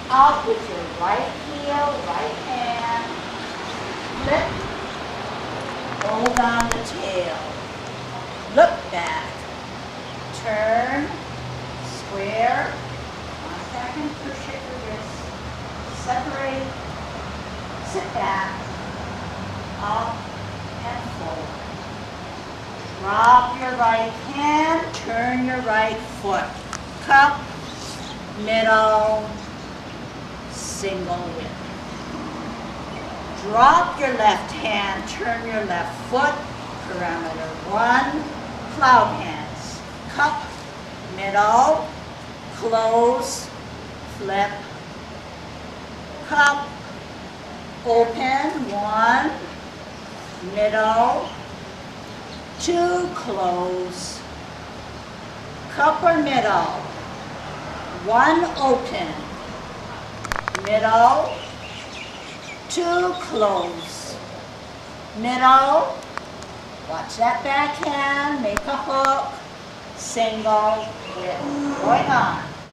Up with your right heel, right hand. Flip. Hold on the tail. Look back. Turn. Square. Contact and push at your wrist. Separate. Sit back. Up and forward. Drop your right hand. Turn your right foot. Cup. Middle. Single whip. Drop your left hand, turn your left foot, perimeter 1, cloud hands, cup, middle, close, flip, cup, open, 1, middle, 2, close, cup or middle, 1, open, middle, 2, close, middle, watch that backhand, make a hook, single, whip, going on.